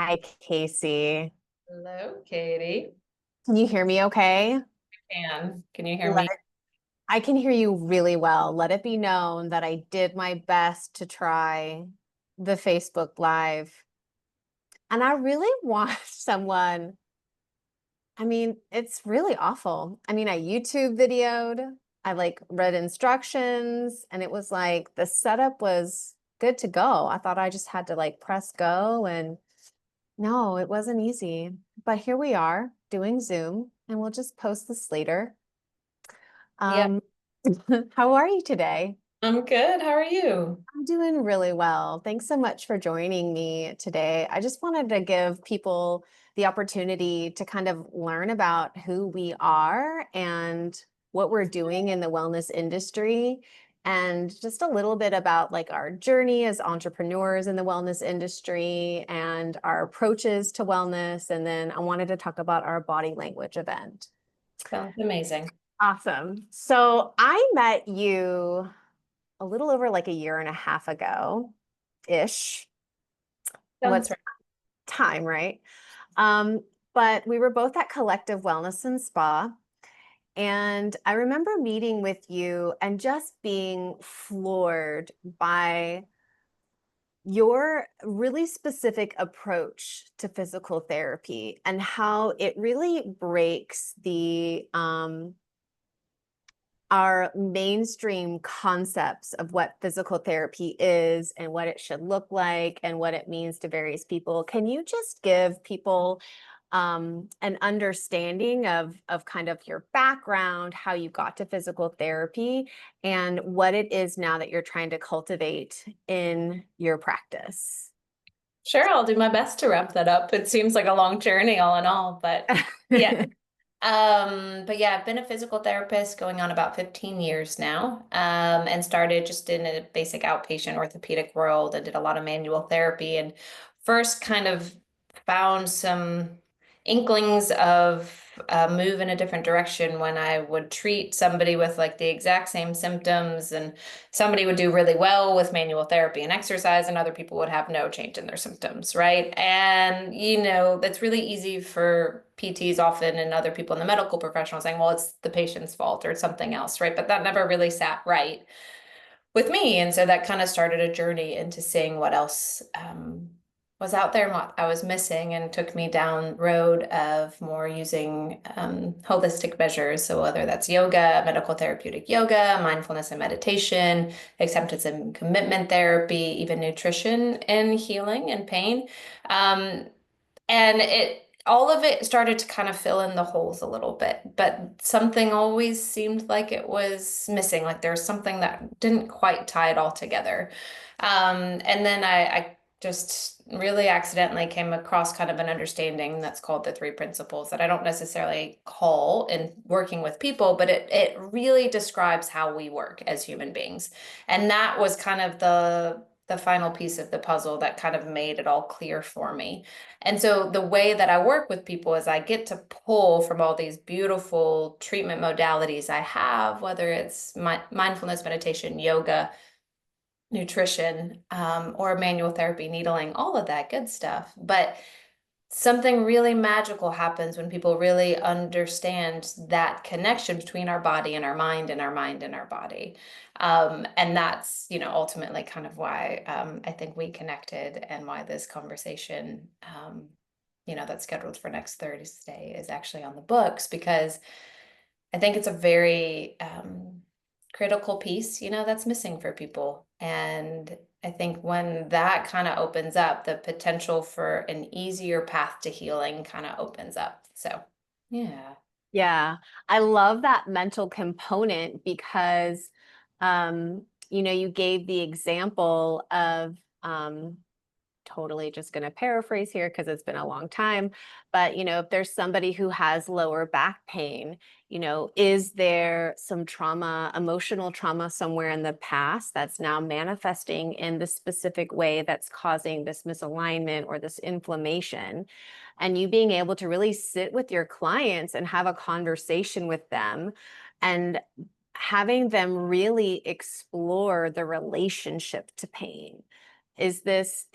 Hi, Casey. Hello, Katie. Can you hear me okay? Can you hear Let me? it, I can hear you really well. Let it be known that I did my best to try the Facebook Live. And I really want someone. It's really awful. I YouTube videoed, I like read instructions, and it was like the setup was good to go. I thought I just had to like press go, and no, it wasn't easy. But here we are doing Zoom, and we'll just post this later. Yeah, Um, how are you today? I'm good. How are you? I'm doing really well. Thanks so much for joining me today. I just wanted to give people the opportunity to kind of learn about who we are and what we're doing in the wellness industry, and just a little bit about like our journey as entrepreneurs in the wellness industry and our approaches to wellness. And then I wanted to talk about our body language event. Sounds amazing. Awesome. So I met you a little over like a year and a half ago ish. Sounds What's right. time, right? Um, but we were both at Collective Wellness and Spa. And I remember meeting with you and just being floored by your really specific approach to physical therapy and how it really breaks the our mainstream concepts of what physical therapy is and what it should look like and what it means to various people. Can you just give people an understanding of kind of your background, how you got to physical therapy, and what it is now that you're trying to cultivate in your practice? Sure, I'll do my best to wrap that up. It seems like a long journey all in all, but yeah. But I've been a physical therapist going on about 15 years now, and started just in a basic outpatient orthopedic world and did a lot of manual therapy and first kind of found some inklings of move in a different direction when I would treat somebody with like the exact same symptoms, and somebody would do really well with manual therapy and exercise, and other people would have no change in their symptoms, right? And that's really easy for PTs often and other people in the medical professional saying, well, it's the patient's fault or it's something else, right? But that never really sat right with me. And so that kind of started a journey into seeing what else was out there and what I was missing, and took me down road of more using holistic measures. So whether that's yoga, medical therapeutic yoga, mindfulness and meditation, acceptance and commitment therapy, even nutrition and healing and pain. Um, and it all of it started to kind of fill in the holes a little bit, but something always seemed like it was missing, like there was something that didn't quite tie it all together. And then I just really accidentally came across kind of an understanding that's called the three principles, that I don't necessarily call in working with people, but it really describes how we work as human beings. And that was kind of the final piece of the puzzle that kind of made it all clear for me. And so the way that I work with people is I get to pull from all these beautiful treatment modalities I have, whether it's mindfulness, meditation, yoga, nutrition, or manual therapy, needling, all of that good stuff. But something really magical happens when people really understand that connection between our body and our mind and our mind and our body. And that's, ultimately kind of why I think we connected, and why this conversation, that's scheduled for next Thursday is actually on the books, because I think it's a very critical piece, that's missing for people. And I think when that kind of opens up, the potential for an easier path to healing kind of opens up. So, yeah. Yeah, I love that mental component because, you gave the example of, totally just going to paraphrase here because it's been a long time, but, if there's somebody who has lower back pain, is there some trauma, emotional trauma somewhere in the past that's now manifesting in the specific way that's causing this misalignment or this inflammation? And you being able to really sit with your clients and have a conversation with them, and having them really explore the relationship to pain is this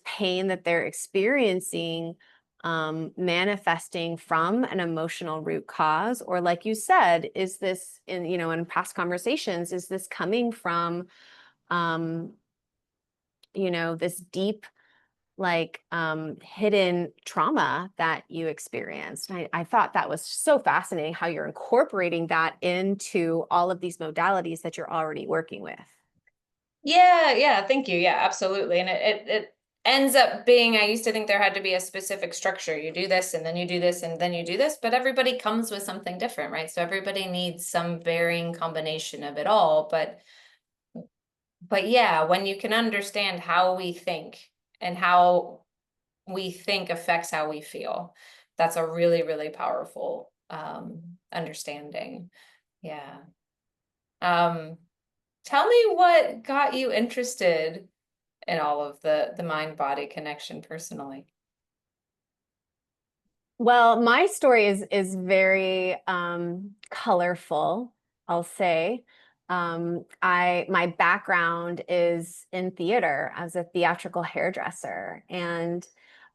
pain that they're experiencing manifesting from an emotional root cause? Or like you said, is this in past conversations, is this coming from um, this deep like hidden trauma that you experienced? I thought that was so fascinating how you're incorporating that into all of these modalities that you're already working with. Yeah, thank you. Yeah, absolutely. And it ends up being, I used to think there had to be a specific structure. You do this and then you do this and then you do this, but everybody comes with something different, right? So everybody needs some varying combination of it all. But yeah, when you can understand how we think and how we think affects how we feel, that's a really, really powerful understanding. Yeah. Um, Tell me what got you interested in all of the mind body connection personally. Well, my story is very colorful, I'll say. My background is in theater as a theatrical hairdresser, and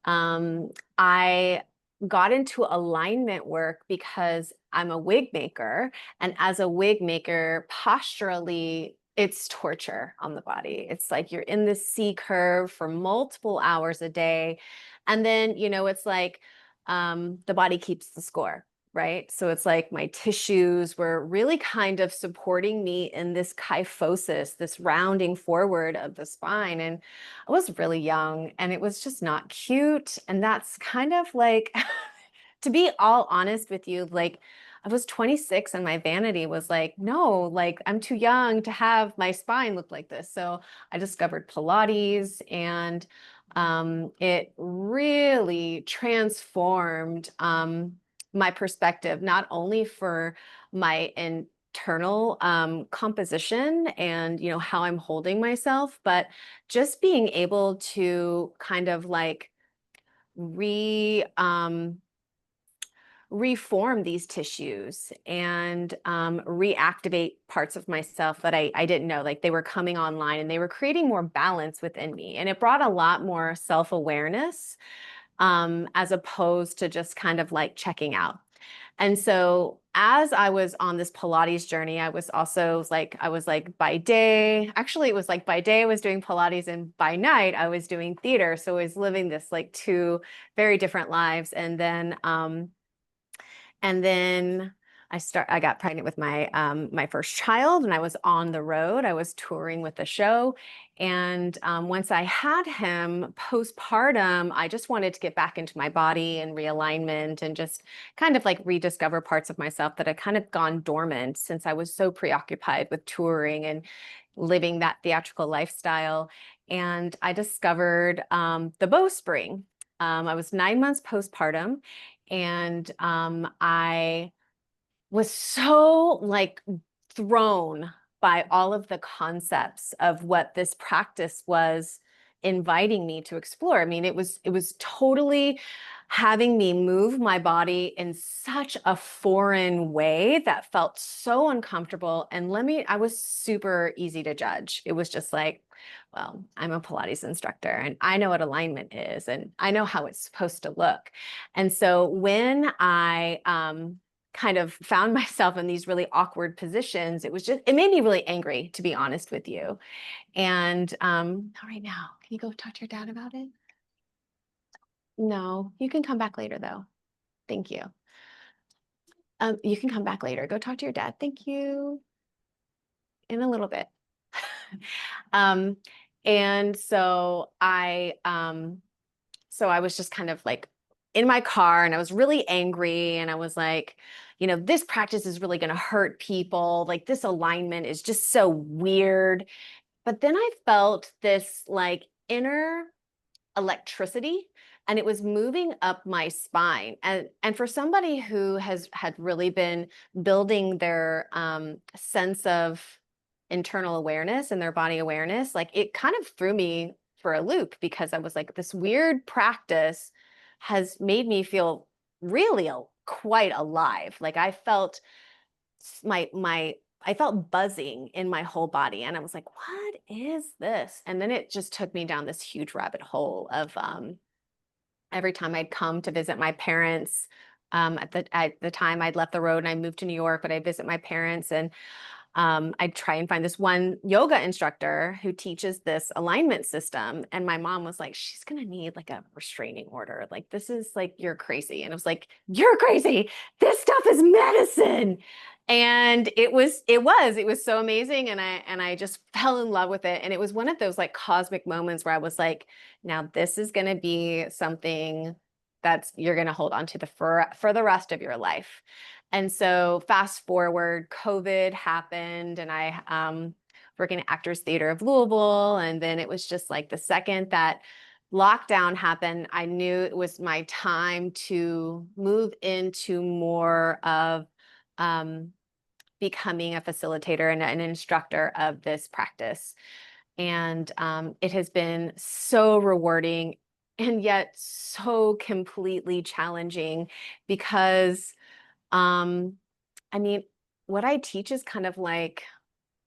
I got into alignment work because I'm a wig maker, and as a wig maker, posturally, it's torture on the body. It's like you're in this C curve for multiple hours a day, and then it's like the body keeps the score, right? So it's like my tissues were really kind of supporting me in this kyphosis, this rounding forward of the spine. And I was really young and it was just not cute. And that's kind of like, to be all honest with you, like I was 26 and my vanity was like, no, like I'm too young to have my spine look like this. So I discovered Pilates, and it really transformed my perspective, not only for my internal composition and how I'm holding myself, but just being able to kind of like reform these tissues and reactivate parts of myself that I didn't know, like they were coming online and they were creating more balance within me. And it brought a lot more self-awareness as opposed to just kind of like checking out. And so as I was on this Pilates journey, I was like by day, actually it was like by day I was doing Pilates and by night I was doing theater. So I was living this like two very different lives. And then I got pregnant with my first child, and I was on the road. I was touring with the show. And once I had him postpartum, I just wanted to get back into my body and realignment and just kind of like rediscover parts of myself that had kind of gone dormant since I was so preoccupied with touring and living that theatrical lifestyle. And I discovered the Bowspring. I was 9 months postpartum, and I was so like thrown by all of the concepts of what this practice was inviting me to explore. I mean, it was totally having me move my body in such a foreign way that felt so uncomfortable. And I was super easy to judge. It was just like, well, I'm a Pilates instructor and I know what alignment is and I know how it's supposed to look. And so when I kind of found myself in these really awkward positions, it made me really angry, to be honest with you. And not right now. Can you go talk to your dad about it? No, you can come back later though. Thank you. You can come back later. Go talk to your dad. Thank you. In a little bit. um, and so I was just kind of like in my car and I was really angry and I was like, this practice is really going to hurt people. Like this alignment is just so weird. But then I felt this like inner electricity, and it was moving up my spine. And for somebody who had really been building their sense of internal awareness and their body awareness, like it kind of threw me for a loop, because I was like, this weird practice has made me feel really quite alive. Like I felt my I felt buzzing in my whole body. And I was like, what is this? And then it just took me down this huge rabbit hole of every time I'd come to visit my parents. At the time I'd left the road and I moved to New York, but I'd visit my parents, and I'd try and find this one yoga instructor who teaches this alignment system. And my mom was like, she's going to need like a restraining order. Like, this is like, you're crazy. And I was like, you're crazy. This stuff is medicine. And it was so amazing. And I just fell in love with it. And it was one of those like cosmic moments where I was like, now this is going to be something that's you're going to hold on to for the rest of your life. And so fast forward, COVID happened, and I working at Actors Theater of Louisville. And then it was just like the second that lockdown happened, I knew it was my time to move into more of becoming a facilitator and an instructor of this practice. And it has been so rewarding and yet so completely challenging because I mean, what I teach is kind of like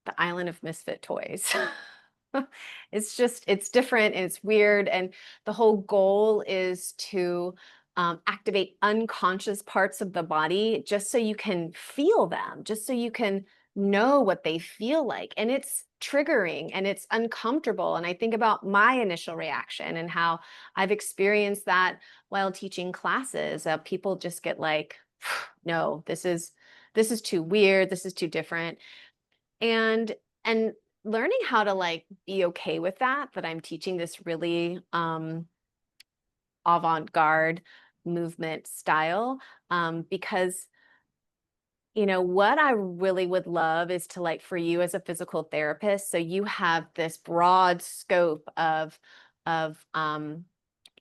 the island of misfit toys. It's different and it's weird. And the whole goal is to activate unconscious parts of the body just so you can feel them, just so you can know what they feel like. And it's triggering and it's uncomfortable. And I think about my initial reaction and how I've experienced that while teaching classes. People just get like, no, this is too weird. This is too different. And learning how to like be okay with that I'm teaching this really avant-garde movement style, because what I really would love is to like for you as a physical therapist, so you have this broad scope of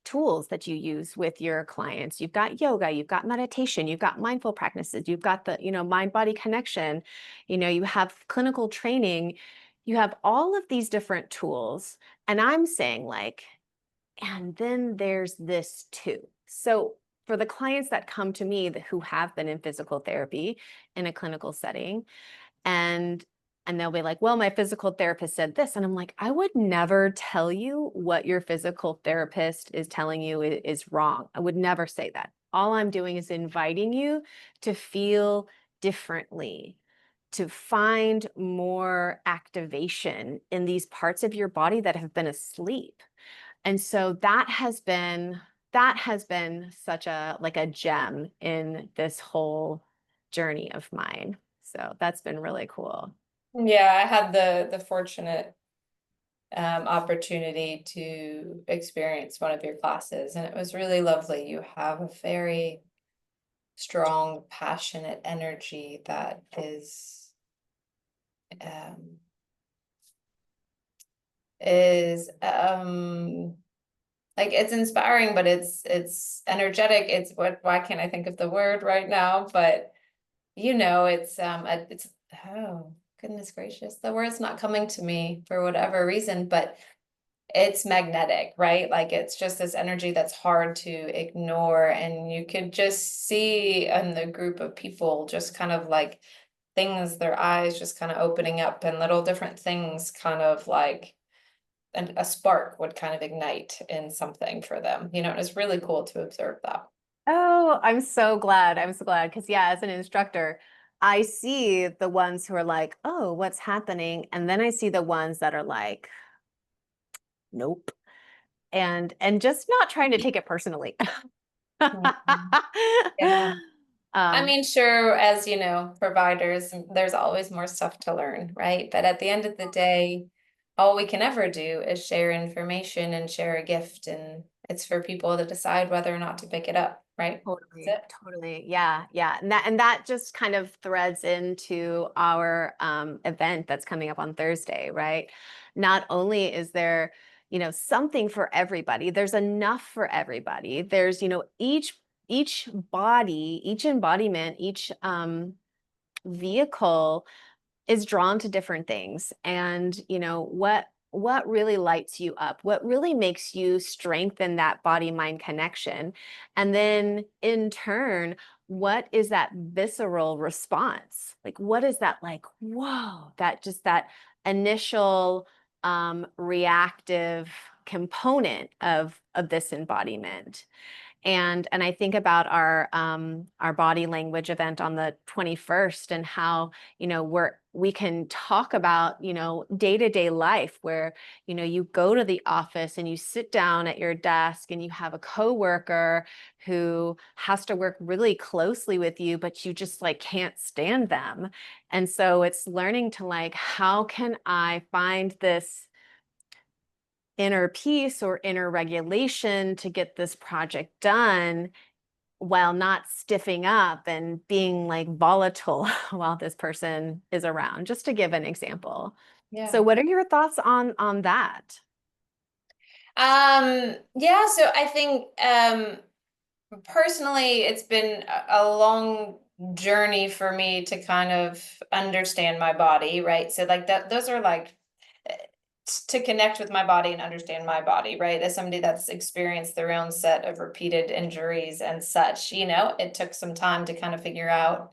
tools that you use with your clients. You've got yoga, you've got meditation, you've got mindful practices, you've got the, mind body connection, you have clinical training, you have all of these different tools. And I'm saying like, and then there's this too. So for the clients that come to me who have been in physical therapy in a clinical setting, and they'll be like, well, my physical therapist said this. And I'm like, I would never tell you what your physical therapist is telling you is wrong. I would never say that. All I'm doing is inviting you to feel differently, to find more activation in these parts of your body that have been asleep. And so that has been such a like a gem in this whole journey of mine. So that's been really cool. Yeah, I had the fortunate opportunity to experience one of your classes, and it was really lovely. You have a very strong, passionate energy that um, is like it's inspiring, but it's energetic. It's why can't I think of the word right now? But it's oh goodness gracious, the word's not coming to me for whatever reason, but it's magnetic, right? Like it's just this energy that's hard to ignore. And you could just see in the group of people just kind of like things, their eyes just kind of opening up and little different things kind of like and a spark would kind of ignite in something for them. It was really cool to observe that. Oh, I'm so glad. I'm so glad. Because, yeah, as an instructor, I see the ones who are like, oh, what's happening? And then I see the ones that are like, nope. And just not trying to take it personally. Mhm. Yeah. I Um, mean, sure, as providers, there's always more stuff to learn, right? But at the end of the day, all we can ever do is share information and share a gift, and it's for people to decide whether or not to pick it up, right? Totally, That's it. totally. Yeah, yeah. And that just kind of threads into our event that's coming up on Thursday, right? Not only is there, something for everybody, there's enough for everybody. There's, each body, each embodiment, each vehicle is drawn to different things. And, what really lights you up? What really makes you strengthen that body-mind connection? And then in turn, what is that visceral response? Like, what is that like, whoa, that just that initial reactive component of this embodiment. And I think about our body language event on the 21st and how, we can talk about, day-to-day life where, you go to the office and you sit down at your desk and you have a coworker who has to work really closely with you, but you just like can't stand them. And so it's learning to like, how can I find this inner peace or inner regulation to get this project done while not stiffing up and being like volatile while this person is around, just to give an example. So Yeah. what are your thoughts on that? Yeah, so I think personally it's been a long journey for me to kind of understand my body, right? So like that those are like eh, to connect with my body and understand my body, right? As somebody that's experienced their own set of repeated injuries and such, it took some time to kind of figure out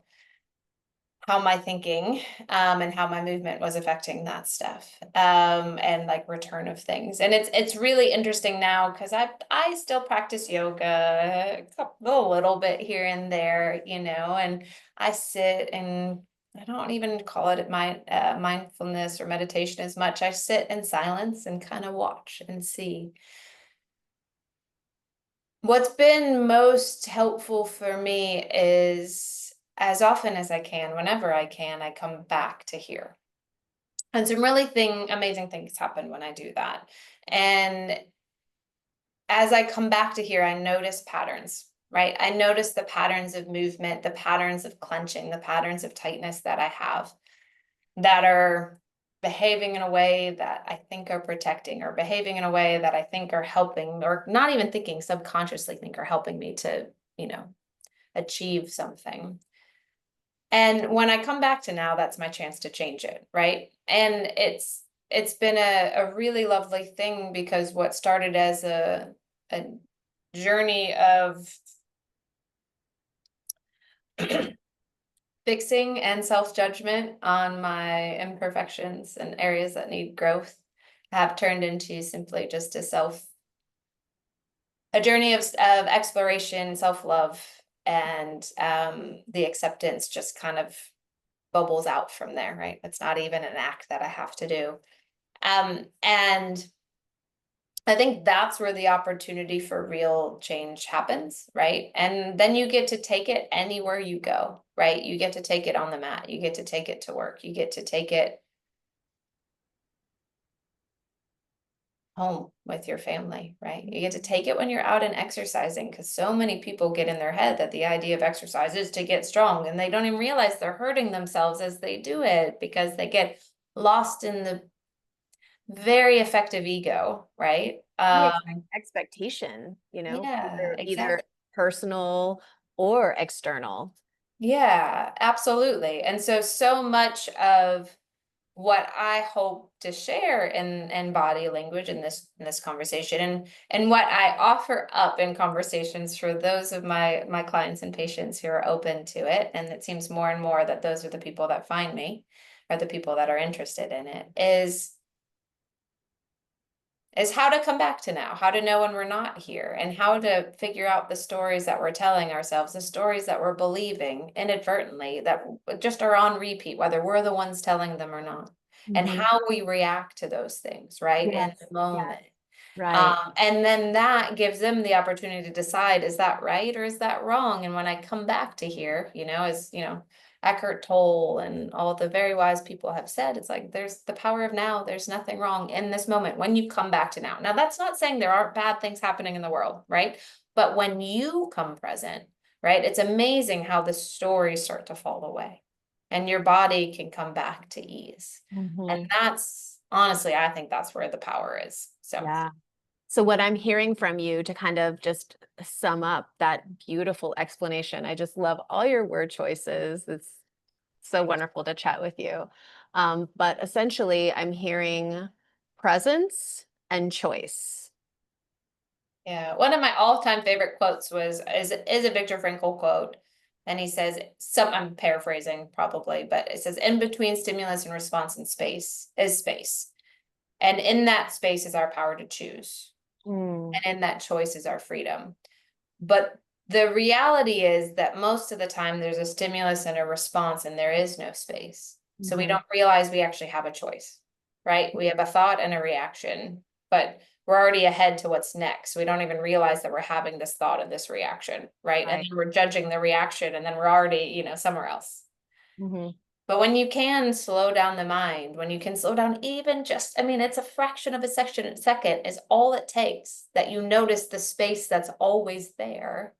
how my thinking and how my movement was affecting that stuff and like return of things. And it's really interesting now because I still practice yoga a little bit here and there, and I sit and I don't even call it my mindfulness or meditation as much. I sit in silence and kind of watch and see. What's been most helpful for me is as often as I can, whenever I can, I come back to here. And some really amazing things happen when I do that. And as I come back to here, I notice patterns, right? I notice the patterns of movement, the patterns of clenching, the patterns of tightness that I have that are behaving in a way that I think are protecting, or behaving in a way that I think are helping, or not even thinking, subconsciously think are helping me to, achieve something. And when I come back to now, that's my chance to change it, right? And it's been a really lovely thing because what started as a journey of fixing and self-judgment on my imperfections and areas that need growth have turned into simply just a journey of exploration, self-love, and the acceptance just kind of bubbles out from there, right? It's not even an act that I have to do. And I think that's where the opportunity for real change happens, right? And then you get to take it anywhere you go, right? You get to take it on the mat. You get to take it to work. You get to take it home with your family, right? You get to take it when you're out and exercising, because so many people get in their head that the idea of exercise is to get strong, and they don't even realize they're hurting themselves as they do it because they get lost in the very effective ego, right? The expectation, Yeah, either exactly. personal or external. Yeah, absolutely. And so much of what I hope to share in body language in this conversation, and what I offer up in conversations for those of my clients and patients who are open to it, and it seems more and more that those are the people that find me, or the people that are interested in it, is how to come back to now, how to know when we're not here, and how to figure out the stories that we're telling ourselves, the stories that we're believing inadvertently that just are on repeat, whether we're the ones telling them or not, and Mhm. how we react to those things, right, in Yes, the yes, moment. right. And then that gives them the opportunity to decide, is that right or is that wrong? And when I come back to here, as Eckhart Tolle and all the very wise people have said, it's like there's the power of now. There's nothing wrong in this moment when you come back to now. Now, that's not saying there aren't bad things happening in the world, right? But when you come present, right, it's amazing how the stories start to fall away and your body can come back to ease. And Mhm. that's honestly, I think that's where the power is. So. Yeah. So what I'm hearing from you, to kind of just sum up that beautiful explanation, I just love all your word choices. It's so wonderful to chat with you. But essentially, I'm hearing presence and choice. Yeah, one of my all-time favorite quotes is a Viktor Frankl quote, and he says I'm paraphrasing probably, but it says in between stimulus and response in space is space, and in that space is our power to choose, Mm, and in that choice is our freedom. But the reality is that most of the time there's a stimulus and a response, and there is no space. So we mhm. don't realize we actually have a choice, right? We have a thought and a reaction, but we're already ahead to what's next. We don't even realize that we're having this thought and this reaction, right? And Right. then we're judging the reaction, and then we're already, somewhere else. Mhm. But when you can slow down the mind, when you can slow down even just, I mean, it's a fraction of a second is all it takes that you notice the space that's always there,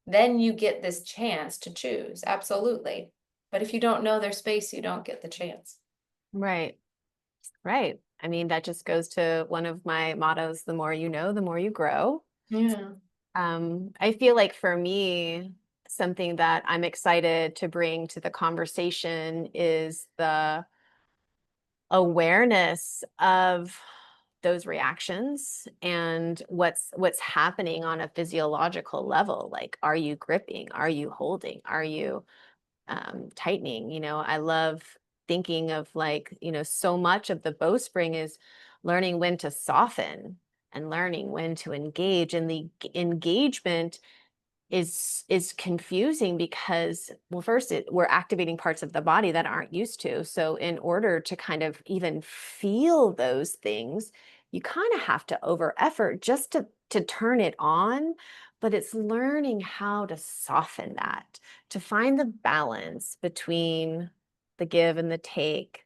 then you get this chance to choose. Absolutely. But if you don't know their space, you don't get the chance. Right. Right. I mean, that just goes to one of my mottos, the more you know, the more you grow. Yeah. I feel like for me, something that I'm excited to bring to the conversation is the awareness of those reactions and what's happening on a physiological level. Like, are you gripping? Are you holding? Are you tightening? I love thinking of, like, so much of the bowspring is learning when to soften and learning when to engage. And the engagement is confusing because, well, first, we're activating parts of the body that aren't used to. So in order to kind of even feel those things, you kind of have to over effort just to turn it on. But it's learning how to soften that, to find the balance between the give and the take,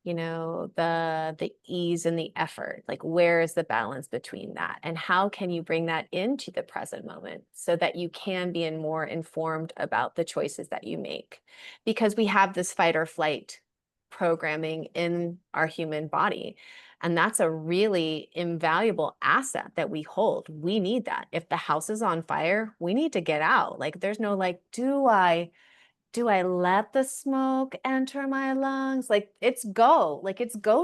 the ease and the effort. Like, where is the balance between that, and how can you bring that into the present moment so that you can be more informed about the choices that you make? Because we have this fight or flight programming in our human body, and that's a really invaluable asset that we hold. We need that. If the house is on fire, we need to get out. Like, there's no, like, do I let the smoke enter my lungs? Like, it's go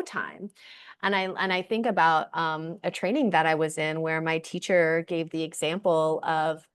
time. And I think about a training that I was in where my teacher gave the example of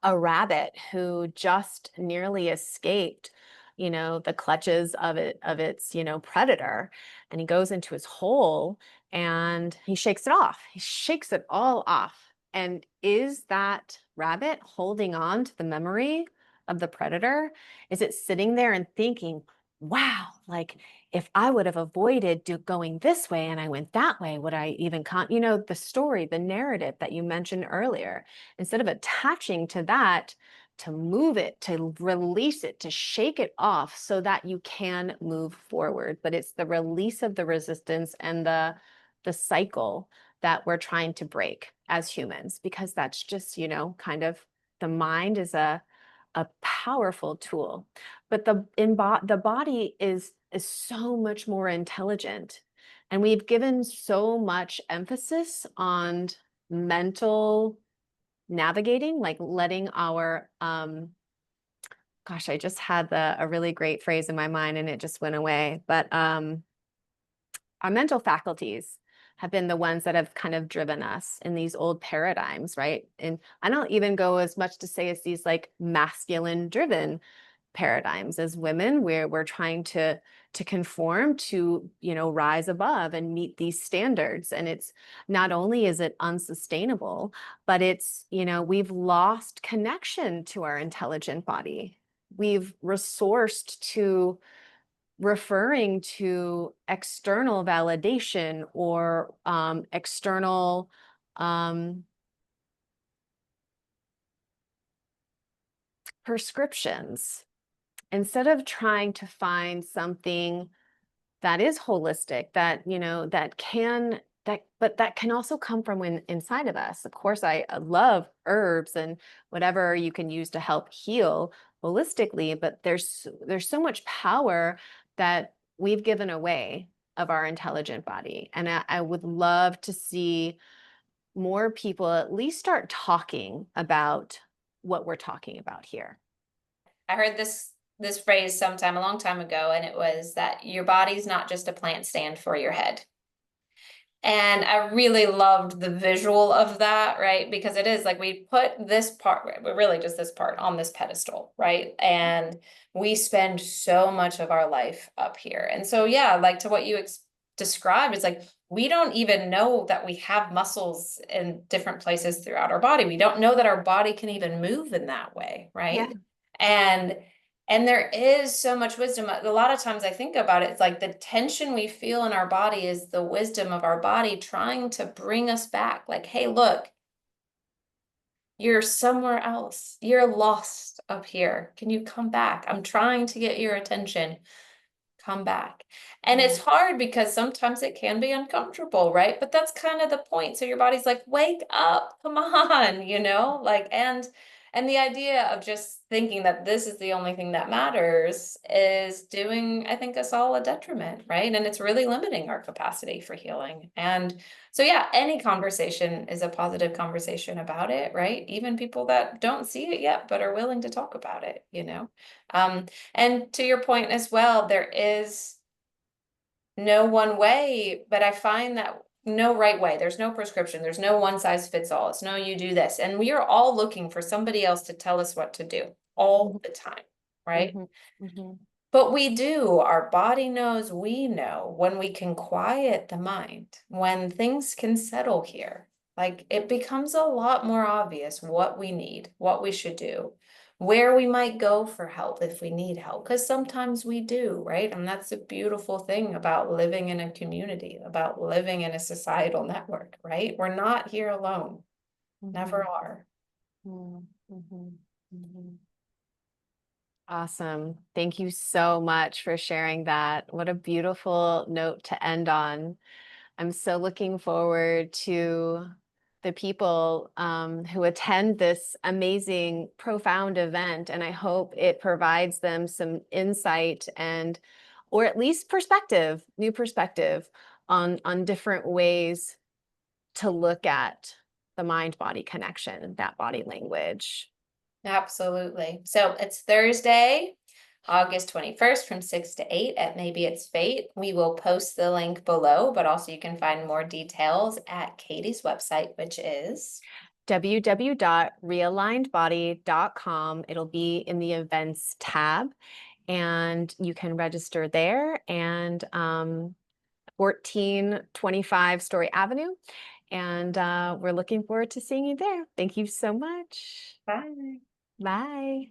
a rabbit who just nearly escaped, the clutches of its predator. And he goes into his hole and he shakes it off. He shakes it all off. And is that rabbit holding on to the memory of the predator? Is it sitting there and thinking, wow, like, if I would have avoided going this way and I went that way, would I even the story, the narrative that you mentioned earlier? Instead of attaching to that, to move it, to release it, to shake it off so that you can move forward. But it's the release of the resistance and the cycle that we're trying to break as humans, because that's just, kind of, the mind is a powerful tool, but the body is so much more intelligent. And we've given so much emphasis on mental navigating, like letting our gosh, I just had a really great phrase in my mind and it just went away. But our mental faculties have been the ones that have kind of driven us in these old paradigms, right? And I don't even go as much to say it's these, like, masculine driven paradigms. As women, where we're trying to conform to, rise above and meet these standards. And it's not only is it unsustainable, but it's, we've lost connection to our intelligent body. We've resourced to referring to external validation or external um, prescriptions, instead of trying to find something that is holistic, that, but that can also come from inside of us. Of course, I love herbs and whatever you can use to help heal holistically, but there's so much power that we've given away of our intelligent body. And I would love to see more people at least start talking about what we're talking about here. I heard this phrase sometime a long time ago, and it was that your body's not just a plant stand for your head. And I really loved the visual of that, right? Because it is like we put this part, really just this part on this pedestal, right? And we spend so much of our life up here. And so, yeah, like to what you described, it's like we don't even know that we have muscles in different places throughout our body. We don't know that our body can even move in that way, Yeah. right? And there is so much wisdom. A lot of times I think about it, it's like the tension we feel in our body is the wisdom of our body trying to bring us back. Like, hey, look, you're somewhere else. You're lost up here. Can you come back? I'm trying to get your attention. Come back. And it's hard because sometimes it can be uncomfortable, right? But that's kind of the point. So your body's like, wake up, come on, like, and the idea of just thinking that this is the only thing that matters is doing, I think, us all a detriment, right? And it's really limiting our capacity for healing. And so, yeah, any conversation is a positive conversation about it, right? Even people that don't see it yet, but are willing to talk about it. Um, and to your point as well, there is no one way, but I find that no right way. There's no prescription. There's no one size fits all. It's no, you do this. And we are all looking for somebody else to tell us what to do all the time, right? Mhm. Mhm. But we do. Our body knows, we know when we can quiet the mind, when things can settle here. Like it becomes a lot more obvious what we need, what we should do, where we might go for help if we need help, because sometimes we do, right? And that's a beautiful thing about living in a community, about living in a societal network, right? We're not here alone, never Mhm. are. Mhm. Mhm. Mhm. Awesome. Thank you so much for sharing that. What a beautiful note to end on. I'm so looking forward to the people who attend this amazing, profound event. And I hope it provides them some insight and, or at least perspective, new perspective on different ways to look at the mind-body connection, that body language. Absolutely. So it's Thursday, August 21st from 6 to 8 at Maybe It's Fate. We will post the link below, but also you can find more details at Katie's website, which is www.realignedbody.com. It'll be in the events tab, and you can register there. And 1425 Story Avenue. And we're looking forward to seeing you there. Thank you so much. bye. Bye.